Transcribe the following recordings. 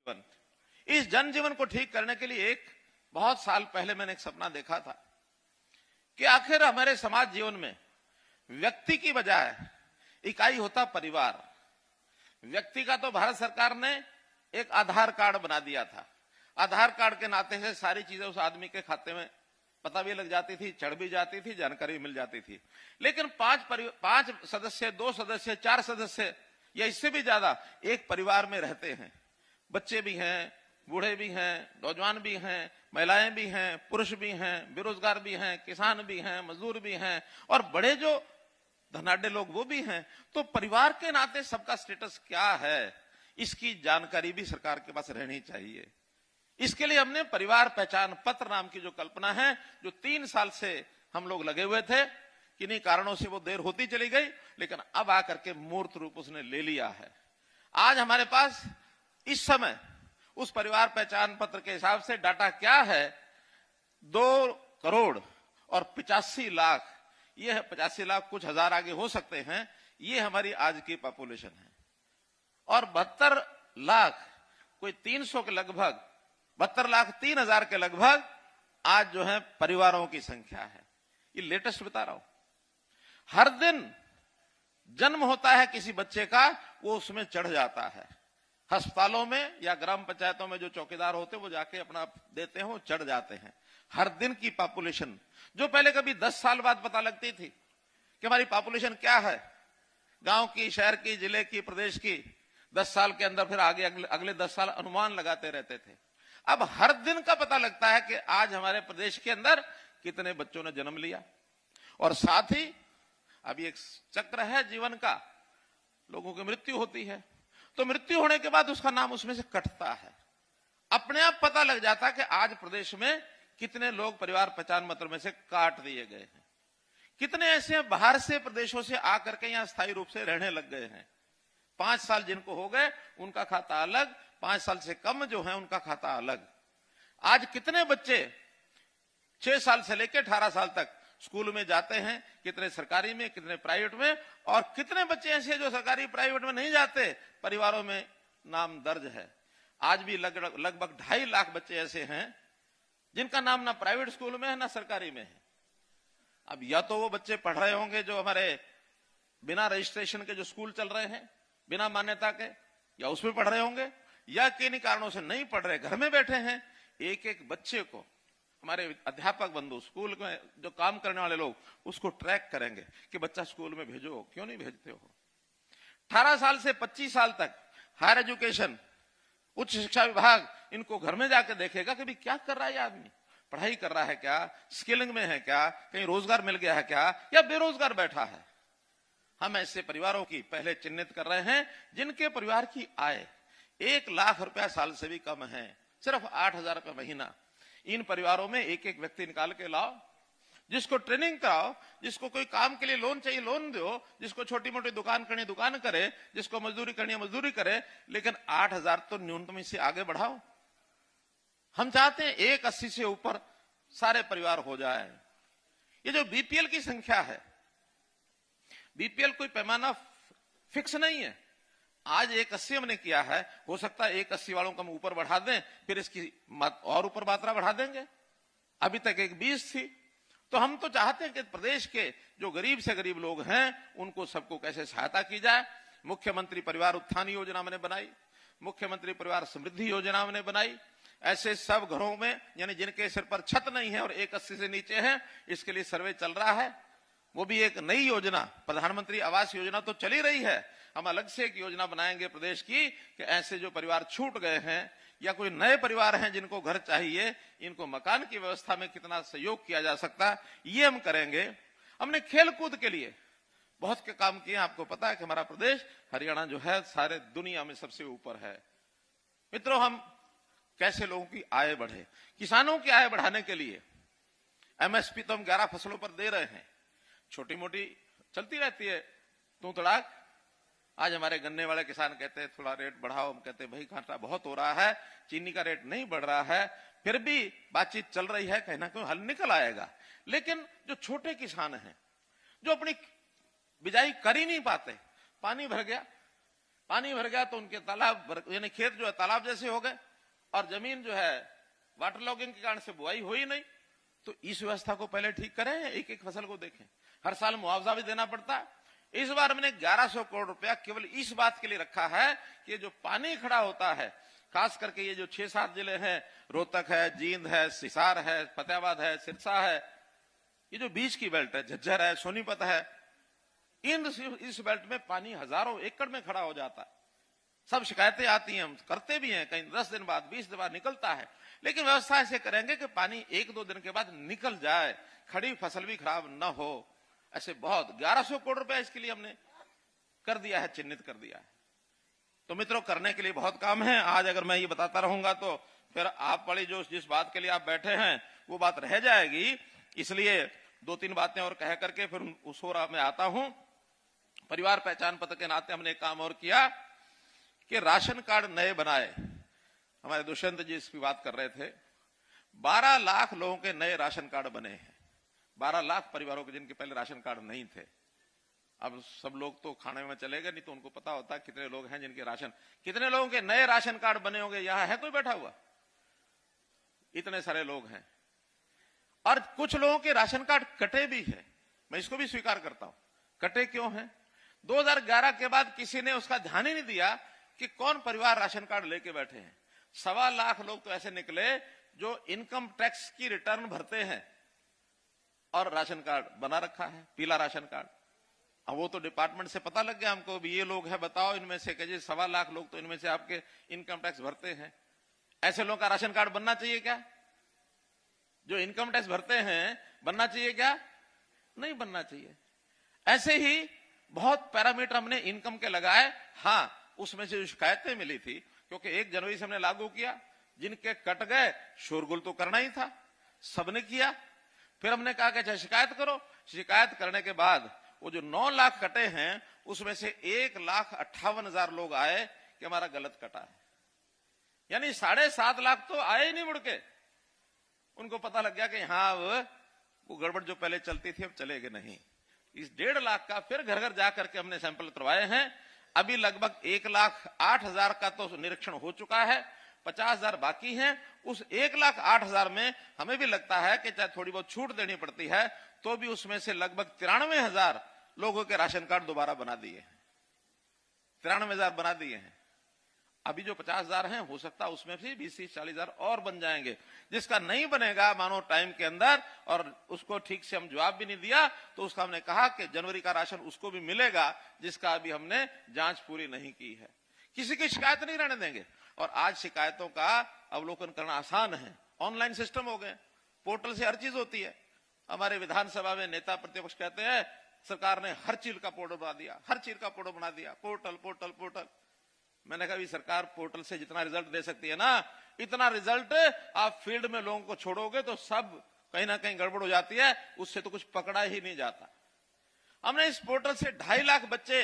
जीवन, इस जनजीवन को ठीक करने के लिए एक बहुत साल पहले मैंने एक सपना देखा था कि आखिर हमारे समाज जीवन में व्यक्ति की बजाय इकाई होता परिवार। व्यक्ति का तो भारत सरकार ने एक आधार कार्ड बना दिया था। आधार कार्ड के नाते से सारी चीजें उस आदमी के खाते में पता भी लग जाती थी, चढ़ भी जाती थी, जानकारी मिल जाती थी। लेकिन पांच सदस्य, 2 सदस्य, 4 सदस्य या इससे भी ज्यादा एक परिवार में रहते हैं। बच्चे भी हैं, बूढ़े भी हैं, नौजवान भी हैं, महिलाएं भी हैं, पुरुष भी हैं, बेरोजगार भी हैं, किसान भी हैं, मजदूर भी हैं और बड़े जो धनाढ्य लोग वो भी हैं। तो परिवार के नाते सबका स्टेटस क्या है, इसकी जानकारी भी सरकार के पास रहनी चाहिए। इसके लिए हमने परिवार पहचान पत्र नाम की जो कल्पना है, जो 3 साल से हम लोग लगे हुए थे, किन्हीं कारणों से वो देर होती चली गई, लेकिन अब आकर के मूर्त रूप उसने ले लिया है। आज हमारे पास इस समय उस परिवार पहचान पत्र के हिसाब से डाटा क्या है, 2 करोड़ और 85 लाख, ये है 85 लाख, कुछ हजार आगे हो सकते हैं, ये हमारी आज की पॉपुलेशन है। और 72 लाख, कोई 300 के लगभग, 72 लाख 3 हजार के लगभग आज जो है परिवारों की संख्या है। ये लेटेस्ट बता रहा हूं। हर दिन जन्म होता है किसी बच्चे का, वो उसमें चढ़ जाता है। अस्पतालों में या ग्राम पंचायतों में जो चौकीदार होते हैं वो जाके अपना देते हैं, वो चढ़ जाते हैं। हर दिन की पॉपुलेशन, जो पहले कभी 10 साल बाद पता लगती थी कि हमारी पॉपुलेशन क्या है, गांव की, शहर की, जिले की, प्रदेश की, 10 साल के अंदर फिर आगे अगले 10 साल अनुमान लगाते रहते थे। अब हर दिन का पता लगता है कि आज हमारे प्रदेश के अंदर कितने बच्चों ने जन्म लिया। और साथ ही अभी एक चक्र है जीवन का, लोगों की मृत्यु होती है, तो मृत्यु होने के बाद उसका नाम उसमें से कटता है। अपने आप पता लग जाता है कि आज प्रदेश में कितने लोग परिवार पहचान पत्र में से काट दिए गए हैं, कितने ऐसे बाहर से प्रदेशों से आकर के यहां स्थायी रूप से रहने लग गए हैं। 5 साल जिनको हो गए उनका खाता अलग, 5 साल से कम जो है उनका खाता अलग। आज कितने बच्चे 6 साल से लेकर 18 साल तक स्कूल में जाते हैं, कितने सरकारी में, कितने प्राइवेट में, और कितने बच्चे ऐसे जो सरकारी प्राइवेट में नहीं जाते, परिवारों में नाम दर्ज है। आज भी लगभग 2.5 लाख बच्चे ऐसे हैं जिनका नाम ना प्राइवेट स्कूल में है ना सरकारी में है। अब या तो वो बच्चे पढ़ रहे होंगे जो हमारे बिना रजिस्ट्रेशन के जो स्कूल चल रहे हैं, बिना मान्यता के, या उसमें पढ़ रहे होंगे, या किन्हीं कारणों से नहीं पढ़ रहे, घर में बैठे हैं। एक एक बच्चे को हमारे अध्यापक बंधु, स्कूल में जो काम करने वाले लोग, उसको ट्रैक करेंगे कि बच्चा स्कूल में भेजो, क्यों नहीं भेजते हो। 18 साल से 25 साल तक हायर एजुकेशन, उच्च शिक्षा विभाग इनको घर में जाकर देखेगा कि भी क्या कर रहा है ये आदमी, पढ़ाई कर रहा है क्या, स्किलिंग में है क्या, कहीं रोजगार मिल गया है क्या, या बेरोजगार बैठा है। हम ऐसे परिवारों की पहले चिन्हित कर रहे हैं जिनके परिवार की आय 1 लाख रुपया साल से भी कम है, सिर्फ 8,000 रुपया महीना। इन परिवारों में एक एक व्यक्ति निकाल के लाओ, जिसको ट्रेनिंग कराओ, जिसको कोई काम के लिए लोन चाहिए लोन दो, जिसको छोटी मोटी दुकान करनी दुकान करे, जिसको मजदूरी करनी मजदूरी करे, लेकिन 8,000 तो न्यूनतम इससे आगे बढ़ाओ। हम चाहते हैं 180 से ऊपर सारे परिवार हो जाए। ये जो बीपीएल की संख्या है, बीपीएल कोई पैमाना फिक्स नहीं है। आज 180 हमने किया है, हो सकता है 180 वालों को हम ऊपर बढ़ा दें, फिर इसकी और ऊपर मात्रा बढ़ा देंगे। अभी तक 120 थी। तो हम तो चाहते हैं कि प्रदेश के जो गरीब से गरीब लोग हैं उनको सबको कैसे सहायता की जाए। मुख्यमंत्री परिवार उत्थान योजना हमने बनाई, मुख्यमंत्री परिवार समृद्धि योजना हमने बनाई। ऐसे सब घरों में, यानी जिनके सिर पर छत नहीं है और 180 से नीचे है, इसके लिए सर्वे चल रहा है। वो भी एक नई योजना, प्रधानमंत्री आवास योजना तो चली रही है, हम अलग से एक योजना बनाएंगे प्रदेश की कि ऐसे जो परिवार छूट गए हैं या कोई नए परिवार हैं जिनको घर चाहिए, इनको मकान की व्यवस्था में कितना सहयोग किया जा सकता है, ये हम करेंगे। हमने खेल कूद के लिए बहुत के काम किए। आपको पता है कि हमारा प्रदेश, हरियाणा जो है सारे दुनिया में सबसे ऊपर है। मित्रों, हम कैसे लोगों की आय बढ़े, किसानों की आय बढ़ाने के लिए एमएसपी तो हम 11 फसलों पर दे रहे हैं, छोटी मोटी चलती रहती है तू तड़ाक। आज हमारे गन्ने वाले किसान कहते हैं थोड़ा रेट बढ़ाओ, हम कहते हैं भाई घाटा बहुत हो रहा है, चीनी का रेट नहीं बढ़ रहा है, फिर भी बातचीत चल रही है, कहीं ना कहीं हल निकल आएगा। लेकिन जो छोटे किसान हैं, जो अपनी बिजाई कर ही नहीं पाते, पानी भर गया, पानी भर गया तो उनके तालाब यानी खेत जो है तालाब जैसे हो गए और जमीन जो है वाटर लॉगिंग के कारण से बुआई हुई नहीं। तो इस व्यवस्था को पहले ठीक करें, एक एक फसल को देखें। हर साल मुआवजा भी देना पड़ता है। इस बार हमने 1100 करोड़ रुपया केवल इस बात के लिए रखा है कि जो पानी खड़ा होता है, खास करके ये जो 6-7 जिले हैं, रोहतक है, जींद है, हिसार है, फतेहाबाद है, सिरसा है, ये जो बीच की बेल्ट है, झज्जर है, सोनीपत है, इस बेल्ट में पानी हजारों एकड़ में खड़ा हो जाता है। सब शिकायतें आती हैं, हम करते भी हैं, कहीं 10 दिन बाद 20 दिन बाद निकलता है। लेकिन व्यवस्था ऐसे करेंगे कि पानी 1-2 दिन के बाद निकल जाए, खड़ी फसल भी खराब न हो। ऐसे बहुत 1100 करोड़ रुपया इसके लिए हमने कर दिया है, चिन्हित कर दिया है। तो मित्रों, करने के लिए बहुत काम है। आज अगर मैं ये बताता रहूंगा तो फिर आप बड़ी जो जिस बात के लिए आप बैठे हैं वो बात रह जाएगी। इसलिए 2-3 बातें और कह करके फिर उस ओर मैं आता हूं। परिवार पहचान पत्र के नाते हमने एक काम और किया कि राशन कार्ड नए बनाए। हमारे दुष्यंत जी इसकी बात कर रहे थे। 12 लाख लोगों के नए राशन कार्ड बने हैं। 12 लाख परिवारों के जिनके पहले राशन कार्ड नहीं थे। अब सब लोग तो खाने में चले गए, नहीं तो उनको पता होता कितने लोग हैं जिनके कितने लोगों के नए राशन कार्ड बने होंगे। यहां है कोई बैठा हुआ? इतने सारे लोग हैं। और कुछ लोगों के राशन कार्ड कटे भी है, मैं इसको भी स्वीकार करता हूं। कटे क्यों हैं? 2011 के बाद किसी ने उसका ध्यान ही नहीं दिया कि कौन परिवार राशन कार्ड लेके बैठे हैं। 1.25 लाख लोग तो ऐसे निकले जो इनकम टैक्स की रिटर्न भरते हैं और राशन कार्ड बना रखा है, पीला राशन कार्ड। अब वो तो डिपार्टमेंट से पता लग गया हमको, भी ये लोग हैं, बताओ इनमें से, कहिए 1.25 लाख लोग तो इनमें से आपके इनकम टैक्स भरते हैं। ऐसे लोगों का राशन कार्ड बनना चाहिए क्या? जो इनकम टैक्स भरते हैं बनना चाहिए क्या? नहीं बनना चाहिए। ऐसे ही बहुत पैरामीटर हमने इनकम के लगाए। हाँ, उसमें से जो शिकायतें मिली थी, क्योंकि 1 जनवरी से हमने लागू किया, जिनके कट गए शोरगुल तो करना ही था, सबने किया। फिर हमने कहा कि अच्छा शिकायत करो। शिकायत करने के बाद वो जो 9 लाख कटे हैं उसमें से 1,58,000 लोग आए कि हमारा गलत कटा है। यानी 7.5 लाख तो आए ही नहीं मुड़ के। उनको पता लग गया कि हाँ वो गड़बड़ जो पहले चलती थी अब चलेगी नहीं। इस 1.5 लाख का फिर घर घर जाकर के हमने सैंपल करवाए हैं। अभी लगभग 1,08,000 का तो निरीक्षण हो चुका है, 50,000 बाकी हैं। उस 1,08,000 में हमें भी लगता है कि चाहे थोड़ी बहुत छूट देनी पड़ती है तो भी उसमें से लगभग 93,000 लोगों के राशन कार्ड दोबारा बना दिए हैं। 93,000 बना दिए हैं। अभी जो 50,000 हैं, हो सकता है उसमें से 20-40,000 और बन जाएंगे। जिसका नहीं बनेगा मानो टाइम के अंदर, और उसको ठीक से हम जवाब भी नहीं दिया, तो उसका हमने कहा कि जनवरी का राशन उसको भी मिलेगा जिसका अभी हमने जांच पूरी नहीं की है। किसी की शिकायत नहीं रहने देंगे। और आज शिकायतों का अवलोकन करना आसान है, ऑनलाइन सिस्टम हो गए, पोर्टल से हर चीज होती है। हमारे विधानसभा में नेता प्रतिपक्ष कहते हैं सरकार ने हर चीज का पोर्टल बना दिया, हर चीज का पोर्टल बना दिया, पोर्टल पोर्टल पोर्टल। मैंने कहा सरकार पोर्टल से जितना रिजल्ट दे सकती है ना, इतना रिजल्ट आप फील्ड में लोगों को छोड़ोगे तो सब कहीं ना कहीं गड़बड़ हो जाती है, उससे तो कुछ पकड़ा ही नहीं जाता। हमने इस पोर्टल से 2.5 लाख बच्चे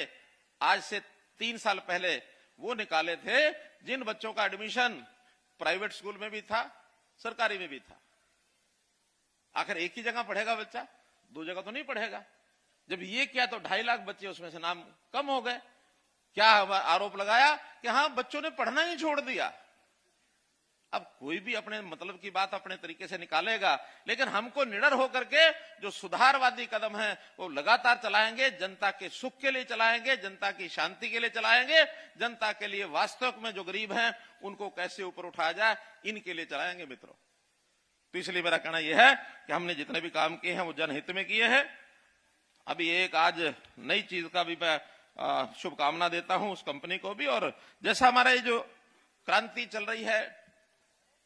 आज से 3 साल पहले वो निकाले थे जिन बच्चों का एडमिशन प्राइवेट स्कूल में भी था, सरकारी में भी था। आखिर एक ही जगह पढ़ेगा बच्चा, 2 जगह तो नहीं पढ़ेगा। जब ये किया तो 2.5 लाख बच्चे उसमें से नाम कम हो गए। क्या आरोप लगाया कि हाँ बच्चों ने पढ़ना ही छोड़ दिया। अब कोई भी अपने मतलब की बात अपने तरीके से निकालेगा, लेकिन हमको निडर होकर के जो सुधारवादी कदम है वो लगातार चलाएंगे। जनता के सुख के लिए चलाएंगे, जनता की शांति के लिए चलाएंगे, जनता के लिए वास्तविक में जो गरीब हैं उनको कैसे ऊपर उठाया जाए, इनके लिए चलाएंगे मित्रों। तो इसलिए मेरा कहना यह है कि हमने जितने भी काम किए हैं वो जनहित में किए हैं। अभी एक आज नई चीज का भी मैं शुभकामना देता हूं उस कंपनी को भी। और जैसा हमारा ये जो क्रांति चल रही है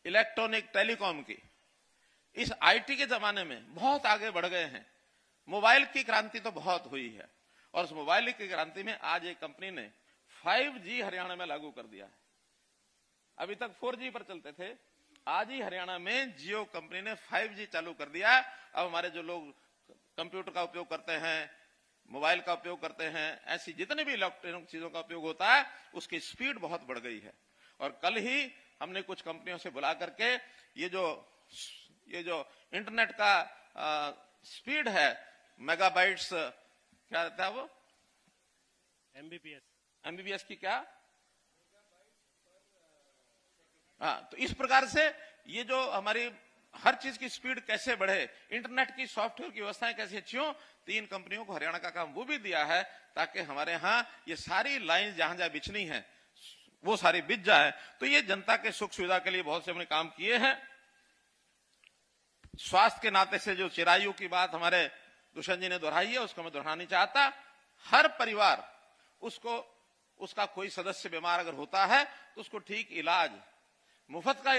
इलेक्ट्रॉनिक टेलीकॉम की, इस आईटी के जमाने में बहुत आगे बढ़ गए हैं। मोबाइल की क्रांति तो बहुत हुई है, और उस मोबाइल की क्रांति में आज एक कंपनी ने 5G हरियाणा में लागू कर दिया है। अभी तक 4G पर चलते थे, आज ही हरियाणा में जियो कंपनी ने 5G चालू कर दिया। अब हमारे जो लोग कंप्यूटर का उपयोग करते हैं, मोबाइल का उपयोग करते हैं, ऐसी जितने भी इलेक्ट्रॉनिक चीजों का उपयोग होता है उसकी स्पीड बहुत बढ़ गई है। और कल ही हमने कुछ कंपनियों से बुला करके ये जो इंटरनेट का मेगाबाइट्स, क्या रहता है वो, एमबीबीएस की क्या? हाँ, तो इस प्रकार से ये जो हमारी हर चीज की स्पीड कैसे बढ़े, इंटरनेट की सॉफ्टवेयर की व्यवस्थाएं कैसे अच्छी हो, 3 कंपनियों को हरियाणा का काम वो भी दिया है ताकि हमारे यहाँ ये सारी लाइन जहां जहां बिछनी है वो सारी बिछ जाए। तो ये जनता के सुख सुविधा के लिए बहुत से हमने काम किए हैं। स्वास्थ्य के नाते से जो चिरायु की बात हमारे दुष्यंत जी ने दोहराई है, उसको मैं दोहरानी चाहता। हर परिवार उसको, उसका कोई सदस्य बीमार अगर होता है तो उसको ठीक इलाज, मुफ्त का